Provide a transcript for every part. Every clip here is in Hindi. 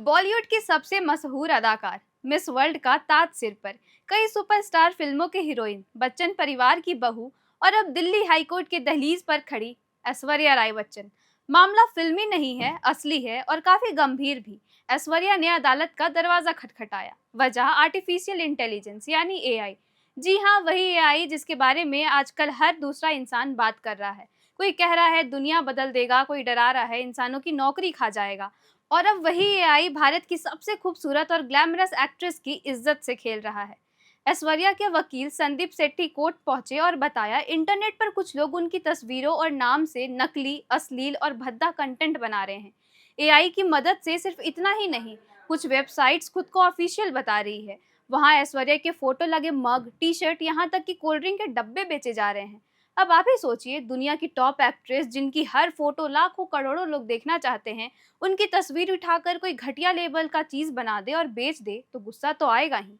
बॉलीवुड की सबसे मशहूर अदाकार, मिस वर्ल्ड का ताज सिर पर, कई सुपरस्टार फिल्मों के हीरोइन, बच्चन परिवार की बहू और अब दिल्ली हाईकोर्ट के दहलीज पर खड़ी ऐश्वर्या राय बच्चन। मामला फिल्मी नहीं है, असली है और काफी गंभीर भी। ऐश्वर्या ने अदालत का दरवाजा खटखटाया। वजह आर्टिफिशियल इंटेलिजेंस यानी एआई। जी हाँ, वही एआई जिसके बारे में आजकल हर दूसरा इंसान बात कर रहा है। कोई कह रहा है दुनिया बदल देगा, कोई डरा रहा है इंसानों की नौकरी खा जाएगा, और अब वही एआई भारत की सबसे खूबसूरत और ग्लैमरस एक्ट्रेस की इज्जत से खेल रहा है। ऐश्वर्या के वकील संदीप सेट्टी कोर्ट पहुंचे और बताया, इंटरनेट पर कुछ लोग उनकी तस्वीरों और नाम से नकली, अश्लील और भद्दा कंटेंट बना रहे हैं। एआई की मदद से सिर्फ इतना ही नहीं, कुछ वेबसाइट्स खुद को ऑफिशियल बता रही है। वहां ऐश्वर्या के फोटो लगे मग, टी शर्ट, यहाँ तक कि कोल्ड ड्रिंक के डब्बे बेचे जा रहे हैं। अब आप ही सोचिए, दुनिया की टॉप एक्ट्रेस जिनकी हर फोटो लाखों करोड़ों लोग देखना चाहते हैं, उनकी तस्वीर उठाकर कोई घटिया लेबल का चीज बना दे और बेच दे तो गुस्सा तो आएगा ही।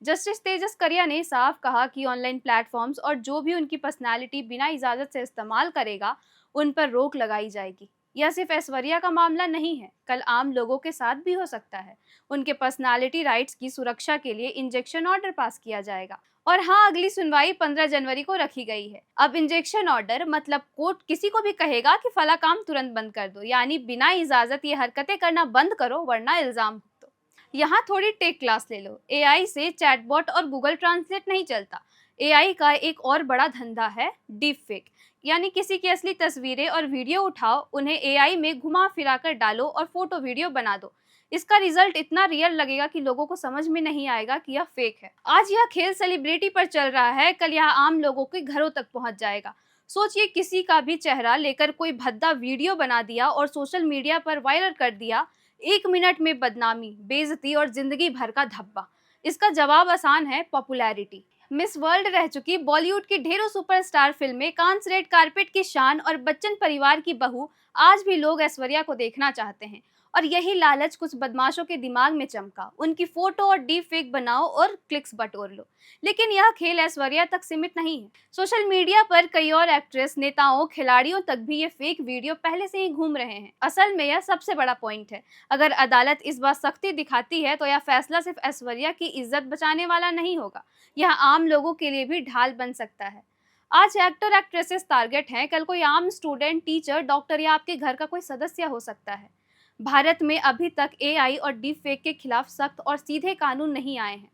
जस्टिस तेजस करिया ने साफ कहा कि ऑनलाइन प्लेटफॉर्म्स और जो भी उनकी पर्सनालिटी बिना इजाजत से इस्तेमाल करेगा, उन पर रोक लगाई जाएगी। यह सिर्फ ऐश्वर्या का मामला नहीं है, कल आम लोगों के साथ भी हो सकता है। उनके पर्सनालिटी राइट्स की सुरक्षा के लिए इंजेक्शन ऑर्डर पास किया जाएगा। और हाँ, अगली सुनवाई 15 जनवरी को रखी गई है। अब इंजेक्शन ऑर्डर मतलब कोर्ट किसी को भी कहेगा कि फला काम तुरंत बंद कर दो, यानी बिना इजाजत ये हरकतें करना बंद करो वरना इल्जाम भुगतो। यहाँ थोड़ी टेक क्लास ले लो। एआई से चैटबॉट और गूगल ट्रांसलेट नहीं चलता। एआई का एक और बड़ा धंधा है डीप फेक, यानी किसी की असली तस्वीरें और वीडियो उठाओ, उन्हें एआई में घुमा फिरा कर डालो और फोटो वीडियो बना दो। इसका रिजल्ट इतना रियल लगेगा कि लोगों को समझ में नहीं आएगा कि यह फेक है। आज यह खेल सेलिब्रिटी पर चल रहा है, कल यह आम लोगों के घरों तक पहुंच जाएगा। सोचिए, किसी का भी चेहरा लेकर कोई भद्दा वीडियो बना दिया और सोशल मीडिया पर वायरल कर दिया। 1 मिनट में बदनामी, बेइज्जती और जिंदगी भर का धब्बा। इसका जवाब आसान है, पॉपुलैरिटी। मिस वर्ल्ड रह चुकी बॉलीवुड की ढेरों सुपरस्टार फिल्में, कांस रेड कारपेट की शान और बच्चन परिवार की बहू, आज भी लोग ऐश्वर्या को देखना चाहते हैं। और यही लालच कुछ बदमाशों के दिमाग में चमका, उनकी फोटो और डीप फेक बनाओ और क्लिक्स बटोर लो। लेकिन यह खेल ऐश्वर्या तक सीमित नहीं है। सोशल मीडिया पर कई और एक्ट्रेस, नेताओं, खिलाड़ियों तक भी ये फेक वीडियो पहले से ही घूम रहे हैं। असल में यह सबसे बड़ा पॉइंट है। अगर अदालत इस बार सख्ती दिखाती है तो यह फैसला सिर्फ ऐश्वर्या की इज्जत बचाने वाला नहीं होगा, यह आम लोगों के लिए भी ढाल बन सकता है। आज एक्टर एक्ट्रेसेस टारगेट हैं, कल कोई आम स्टूडेंट, टीचर, डॉक्टर या आपके घर का कोई सदस्य हो सकता है। भारत में अभी तक एआई और डीप फेक के खिलाफ सख्त और सीधे कानून नहीं आए हैं।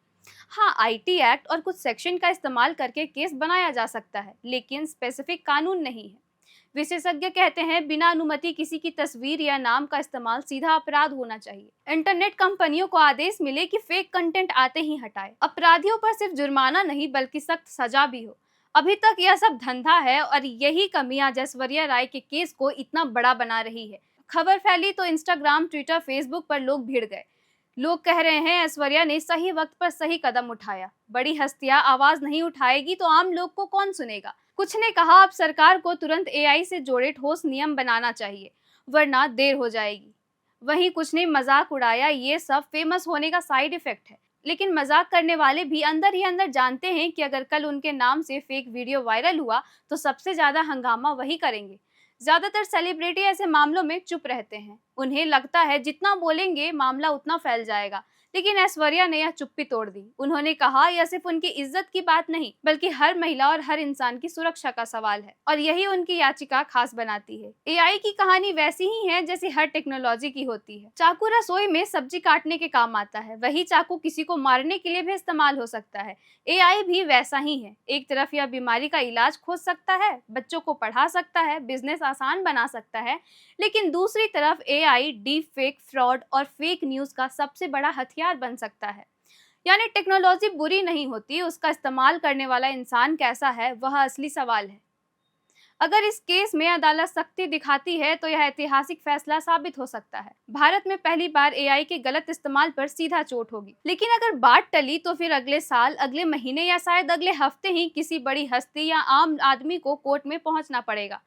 हाँ, आईटी एक्ट और कुछ सेक्शन का इस्तेमाल करके केस बनाया जा सकता है, लेकिन स्पेसिफिक कानून नहीं है। विशेषज्ञ कहते हैं, बिना अनुमति किसी की तस्वीर या नाम का इस्तेमाल सीधा अपराध होना चाहिए। इंटरनेट कंपनियों को आदेश मिले कि फेक कंटेंट आते ही हटाए। अपराधियों पर सिर्फ जुर्माना नहीं बल्कि सख्त सजा भी हो। अभी तक यह सब धंधा है और यही कमी आज ऐश्वर्या राय के केस को इतना बड़ा बना रही है। खबर फैली तो इंस्टाग्राम, ट्विटर, फेसबुक पर लोग भिड़ गए। लोग कह रहे हैं, ऐश्वर्या ने सही वक्त पर सही कदम उठाया। बड़ी हस्तियां आवाज नहीं उठाएगी तो आम लोग को कौन सुनेगा। कुछ ने कहा, अब सरकार को तुरंत एआई से जोड़े ठोस नियम बनाना चाहिए, वरना देर हो जाएगी। वहीं कुछ ने मजाक उड़ाया, ये सब फेमस होने का साइड इफेक्ट है। लेकिन मजाक करने वाले भी अंदर ही अंदर जानते हैं कि अगर कल उनके नाम से फेक वीडियो वायरल हुआ तो सबसे ज्यादा हंगामा वही करेंगे। ज्यादातर सेलिब्रिटी ऐसे मामलों में चुप रहते हैं। उन्हें लगता है जितना बोलेंगे मामला उतना फैल जाएगा। लेकिन ऐश्वर्या ने यह चुप्पी तोड़ दी। उन्होंने कहा, यह सिर्फ उनकी इज्जत की बात नहीं बल्कि हर महिला और हर इंसान की सुरक्षा का सवाल है, और यही उनकी याचिका खास बनाती है। एआई की कहानी वैसी ही है जैसी हर टेक्नोलॉजी की होती है। चाकू रसोई में सब्जी काटने के काम आता है, वही चाकू किसी को मारने के लिए भी इस्तेमाल हो सकता है। एआई भी वैसा ही है। एक तरफ यह बीमारी का इलाज खोज सकता है, बच्चों को पढ़ा सकता है, बिजनेस आसान बना सकता है, लेकिन दूसरी तरफ एआई डीप फेक, फ्रॉड और फेक न्यूज का सबसे बड़ा हथियार बन सकता है। यानी टेक्नोलॉजी बुरी नहीं होती, उसका इस्तेमाल करने वाला इंसान कैसा है वह असली सवाल है। अगर इस केस में अदालत सख्ती दिखाती है तो यह ऐतिहासिक फैसला साबित हो सकता है। भारत में पहली बार एआई के गलत इस्तेमाल पर सीधा चोट होगी। लेकिन अगर बात टली तो फिर अगले साल, अगले महीने या शायद अगले हफ्ते ही किसी बड़ी हस्ती या आम आदमी को कोर्ट में पहुंचना पड़ेगा।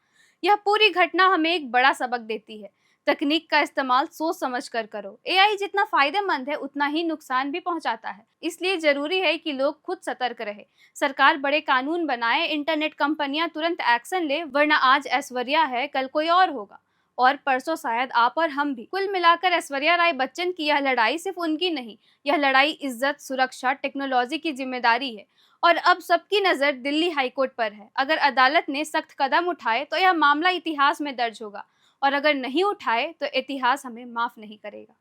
यह पूरी घटना हमें एक बड़ा सबक देती है। तकनीक का इस्तेमाल सोच समझ कर करो। एआई जितना फायदेमंद है उतना ही नुकसान भी पहुंचाता है। इसलिए जरूरी है कि लोग खुद सतर्क रहे, सरकार बड़े कानून बनाए, इंटरनेट कंपनियां तुरंत एक्शन ले, वरना आज ऐश्वर्या है कल कोई और होगा। और परसों शायद आप और हम भी। कुल मिलाकर ऐश्वर्या राय बच्चन की यह लड़ाई सिर्फ उनकी नहीं, यह लड़ाई इज्जत, सुरक्षा, टेक्नोलॉजी की जिम्मेदारी है और अब सबकी नजर दिल्ली हाईकोर्ट पर है। अगर अदालत ने सख्त कदम उठाए तो यह मामला इतिहास में दर्ज होगा और अगर नहीं उठाए तो इतिहास हमें माफ नहीं करेगा।